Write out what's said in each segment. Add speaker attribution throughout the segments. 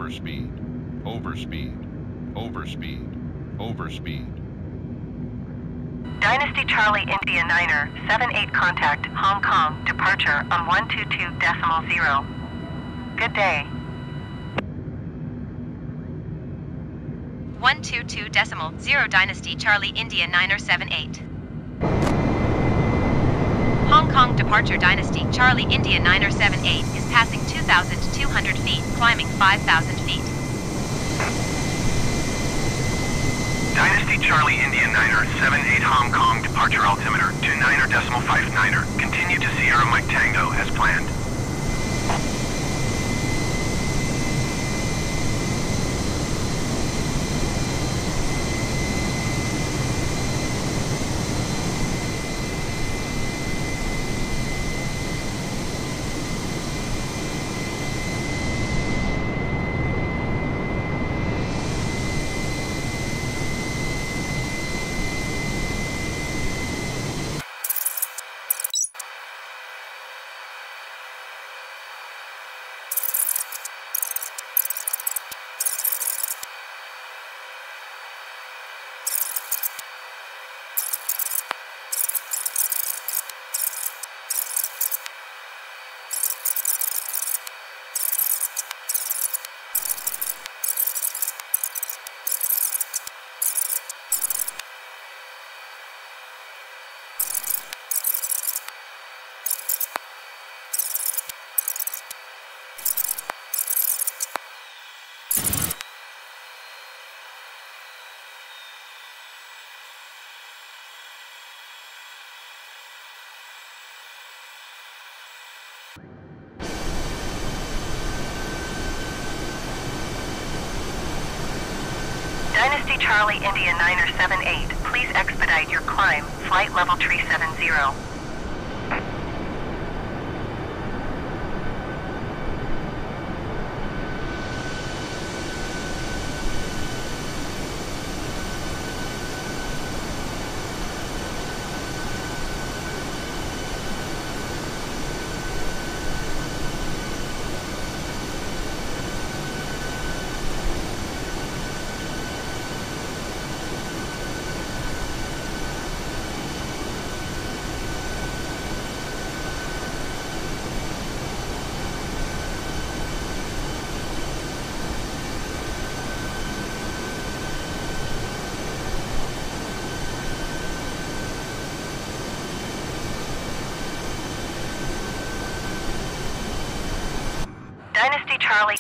Speaker 1: Overspeed. Overspeed. Overspeed. Overspeed.
Speaker 2: Dynasty Charlie India Niner 78 contact Hong Kong departure on 122.0. Good day.
Speaker 3: 122.0 Dynasty Charlie India Niner 78. Hong Kong departure Dynasty Charlie India Niner 78 is passing 2,200 feet, climbing 5,000 feet.
Speaker 4: Dynasty Charlie India Niner 78 Hong Kong departure altimeter 29.59er. Continue to Sierra Mike Tango as planned.
Speaker 2: Dynasty Charlie India Niner 78, please expedite your climb, flight level 370. Dynasty Charlie.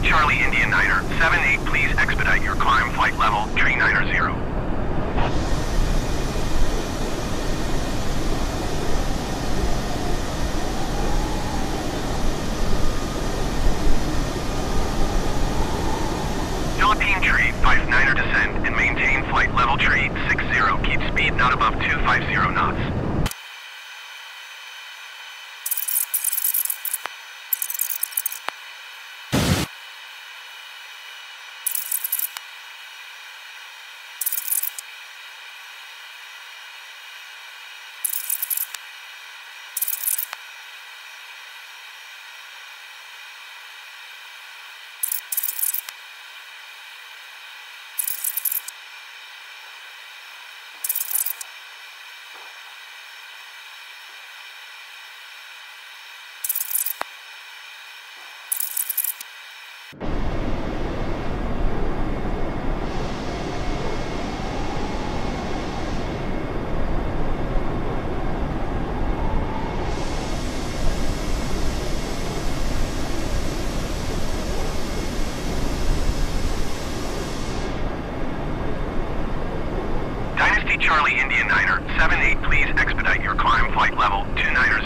Speaker 4: Dynasty Charlie India Niner 78, please expedite your climb flight level 390. Philippine tree 59er descend and maintain flight level tree 60. Keep speed not above 250 knots. Charlie India Niner 78, please expedite your climb flight level 290.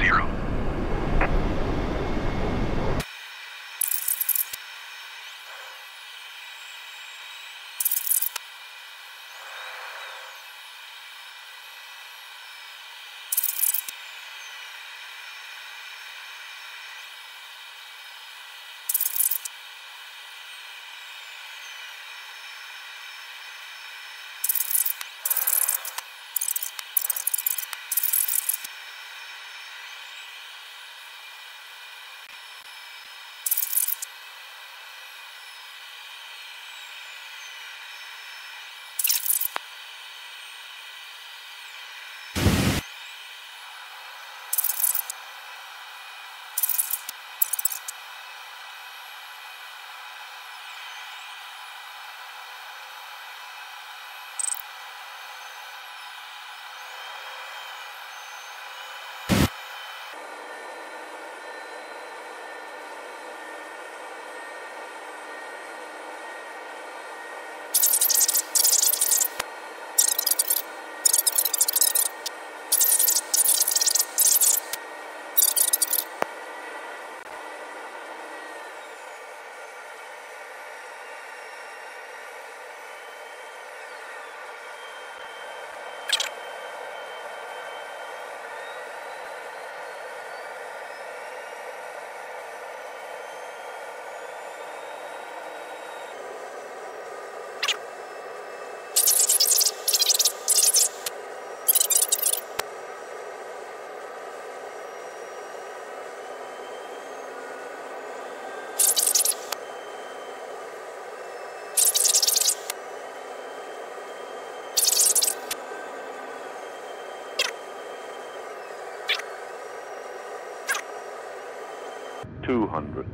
Speaker 1: $200.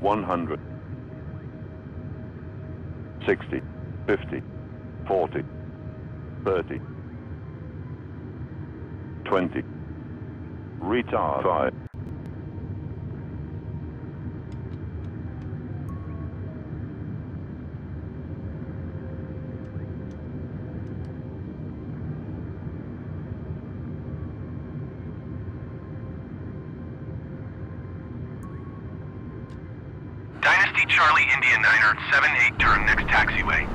Speaker 1: $100. 60, 50, 40, 30, 20. Retard 5.
Speaker 4: Dynasty Charlie India Niner 78, turn next taxiway.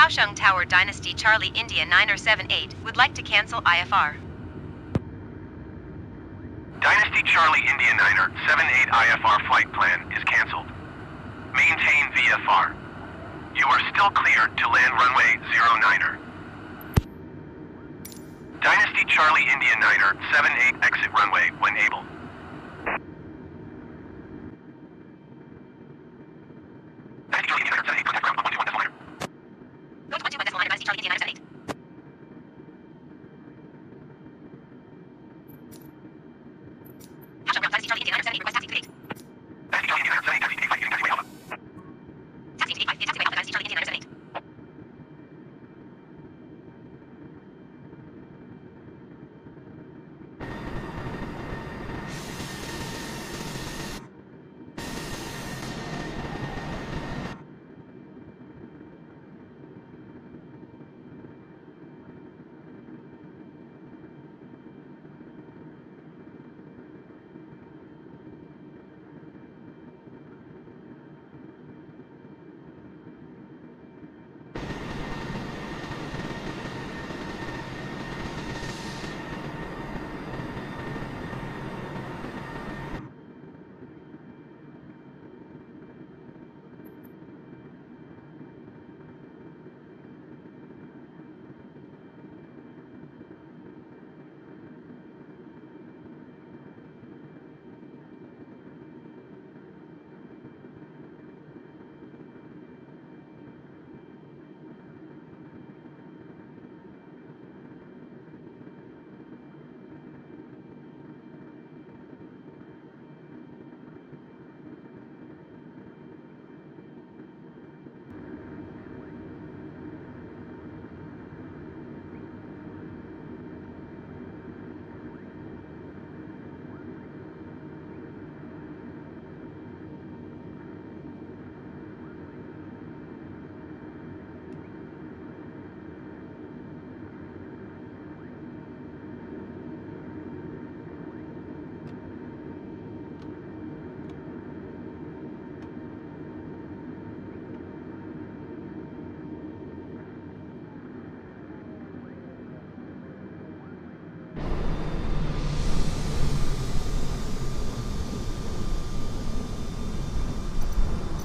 Speaker 3: Kaohsiung Tower Dynasty Charlie India 978 would like to cancel IFR.
Speaker 4: Dynasty Charlie India Niner 78 IFR flight plan is canceled. Maintain VFR. You are still cleared to land runway 09er. Dynasty Charlie India Niner 78 exit runway when able. Dynasty Charlie India Niner 78 contact ground 121 Decimal Niner.
Speaker 3: Go to 121 Decimal Niner Dynasty Charlie India 978. Caption Ground Dynasty Charlie India 978 request taxi to gate.
Speaker 4: Dynasty Charlie India 978, taxi to gate 5 using taxiway Alpha.
Speaker 3: Taxi to gate 5 via taxiway Alpha Dynasty Charlie India 978.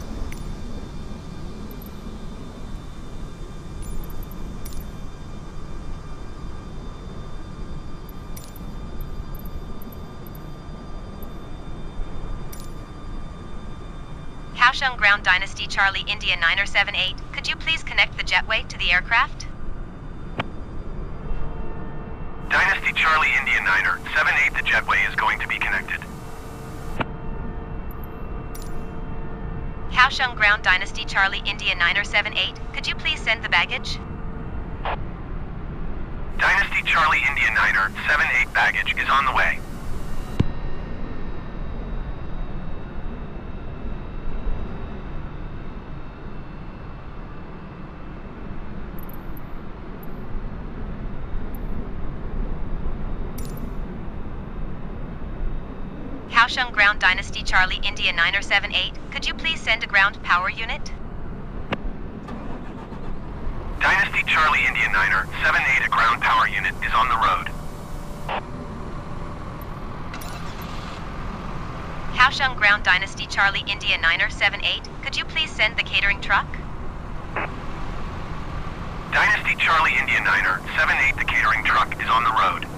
Speaker 3: Kaohsiung Ground Dynasty Charlie India 978, could you please connect the jetway to the aircraft?
Speaker 4: Dynasty Charlie India 9er, 78, the jetway is going to be connected.
Speaker 3: Kaohsiung Ground Dynasty Charlie India 978, could you please send the baggage?
Speaker 4: Dynasty Charlie India 9er, 78, baggage is on the way.
Speaker 3: Kaohsiung Ground Dynasty Charlie India 978, could you please send a ground power unit?
Speaker 4: Dynasty Charlie India 9er, 78, a ground power unit is on the road.
Speaker 3: Kaohsiung Ground Dynasty Charlie India 9er 78, could you please send the catering truck?
Speaker 4: Dynasty Charlie India 9er, 78, the catering truck is on the road.